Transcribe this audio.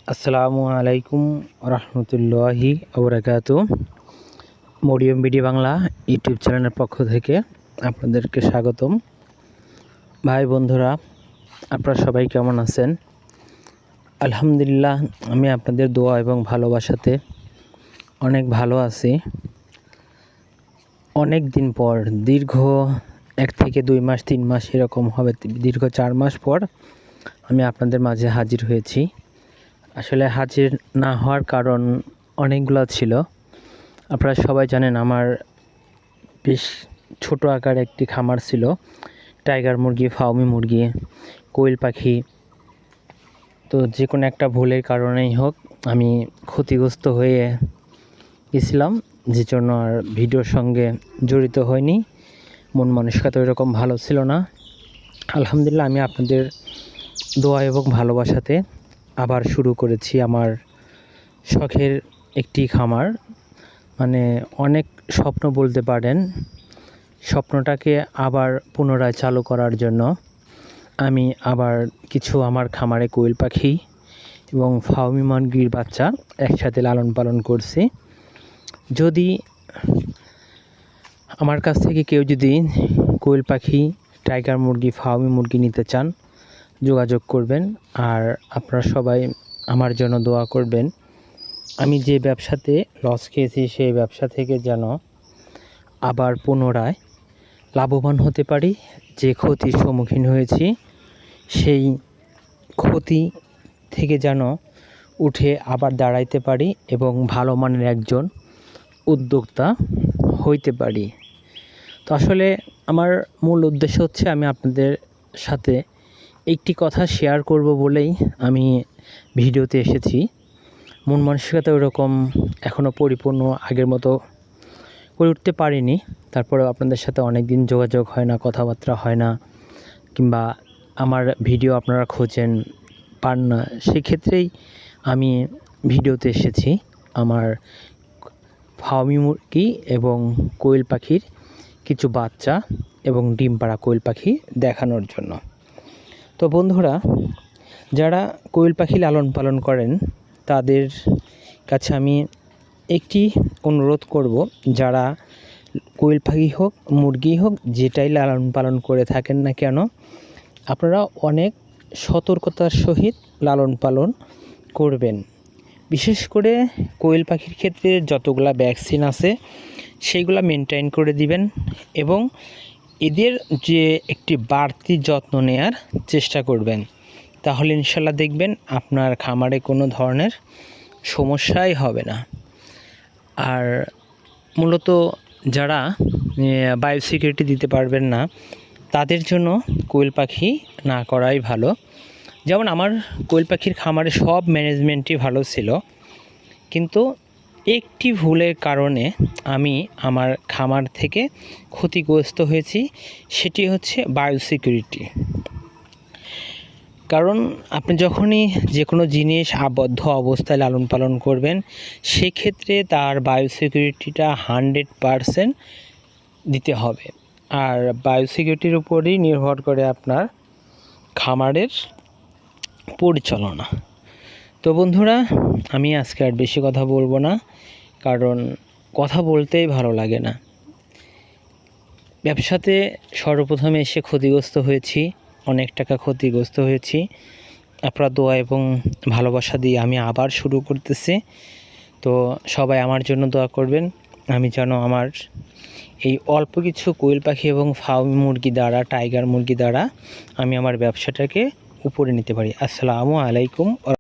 আসসালামু আলাইকুম রহমতুল্লাহি ওবরাকাতু। মরিয়ম বিডি বাংলা ইউটিউব চ্যানেলের পক্ষ থেকে আপনাদেরকে স্বাগতম। ভাই বন্ধুরা, আপনারা সবাই কেমন আছেন? আলহামদুলিল্লাহ, আমি আপনাদের দোয়া এবং ভালোবাসাতে অনেক ভালো আছি। অনেক দিন পর, দীর্ঘ 1 থেকে 2 মাস 3 মাস এরকম হবে, দীর্ঘ 4 মাস পর আমি আপনাদের মাঝে হাজির হয়েছি। আসলে হাজির না হওয়ার কারণ অনেকগুলো ছিল। আপনারা সবাই জানেন, আমার বেশ ছোট আকার একটি খামার ছিল। টাইগার মুরগি, ফাউমি মুরগি, কোয়েল পাখি। তো যে কোনো একটা ভুলের কারণেই হোক আমি ক্ষতিগ্রস্ত হয়ে গেছিলাম, যে জন্য আর ভিডিওর সঙ্গে জড়িত হয়নি। মন মানসিকতা এরকম ভালো ছিল না। আলহামদুলিল্লাহ, আমি আপনাদের দোয়া এবং ভালোবাসাতে আবার শুরু করেছি আমার শখের একটি খামার। মানে অনেক স্বপ্ন বলতে পারেন। স্বপ্নটাকে আবার পুনরায় চালু করার জন্য আমি আবার কিছু আমার খামারে কোয়েল পাখি এবং ফাউমি মুরগির বাচ্চা একসাথে লালন পালন করছি। যদি আমার কাছ থেকে কেউ যদি কোয়েল পাখি, টাইগার মুরগি, ফাউমি মুরগি নিতে চান, যোগাযোগ করবেন। আর আপনারা সবাই আমার জন্য দোয়া করবেন। আমি যে ব্যবসাতে লস খেয়েছি সেই ব্যবসা থেকে যেন আবার পুনরায় লাভবান হতে পারি। যে ক্ষতির সম্মুখীন হয়েছি সেই ক্ষতি থেকে যেন উঠে আবার দাঁড়াইতে পারি এবং ভালো মানের একজন উদ্যোক্তা হইতে পারি। তো আসলে আমার মূল উদ্দেশ্য হচ্ছে, আমি আপনাদের সাথে একটি কথা শেয়ার করব বলেই আমি ভিডিওতে এসেছি। মন মানসিকতা ওরকম এখনও পরিপূর্ণ আগের মতো করে উঠতে পারিনি। তারপরেও আপনাদের সাথে অনেক দিন যোগাযোগ হয় না, কথাবার্তা হয় না, কিংবা আমার ভিডিও আপনারা খোঁজেন, পান না। সেক্ষেত্রেই আমি ভিডিওতে এসেছি আমার ফাউমি মুরগি এবং কোয়েল পাখির কিছু বাচ্চা এবং ডিম পাড়া কোয়েল পাখি দেখানোর জন্য। তো বন্ধুরা, যারা কোয়েল পাখি লালন পালন করেন তাদের কাছে আমি একটি অনুরোধ করব, যারা কোয়েল পাখি হোক, মুরগি হোক, যেটাই লালন পালন করে থাকেন না কেন, আপনারা অনেক সতর্কতার সহিত লালন পালন করবেন। বিশেষ করে কোয়েল পাখির ক্ষেত্রে যতগুলা ভ্যাকসিন আছে সেইগুলা মেনটেন করে দিবেন এবং এদের যে একটি বাড়তি যত্ন নেয়ার চেষ্টা করবেন। তাহলে ইনশাল্লাহ দেখবেন আপনার খামারে কোনো ধরনের সমস্যাই হবে না। আর মূলত যারা বায়োসিকিউরিটি দিতে পারবেন না তাদের জন্য কোয়েল পাখি না করাই ভালো। যেমন আমার কোয়েল পাখির খামারে সব ম্যানেজমেন্টই ভালো ছিল, কিন্তু একটি ভুলের কারণে আমি আমার খামার থেকে ক্ষতিগ্রস্ত হয়েছি। সেটি হচ্ছে বায়োসিকিউরিটি। কারণ আপনি যখনই যে কোনো জিনিস আবদ্ধ অবস্থায় লালন পালন করবেন, সেক্ষেত্রে তার বায়োসিকিউরিটিটা 100% দিতে হবে। আর বায়োসিকিউরিটির উপরই নির্ভর করে আপনার খামারের পরিচালনা। তো বন্ধুরা, আমি আজকে আর বেশি কথা বলবো না, কারণ কথা বলতেই ভালো লাগে না। ব্যবসাতে সর্বপ্রথমে এসে ক্ষতিগ্রস্ত হয়েছি, অনেক টাকা ক্ষতিগ্রস্ত হয়েছি। আপনার দোয়া এবং ভালোবাসা দিয়ে আমি আবার শুরু করতেছি। তো সবাই আমার জন্য দোয়া করবেন, আমি যেন আমার এই অল্প কিছু কোয়েল পাখি এবং ফাউমি মুরগি দ্বারা, টাইগার মুরগি দ্বারা আমি আমার ব্যবসাটাকে উপরে নিতে পারি। আসসালামু আলাইকুম।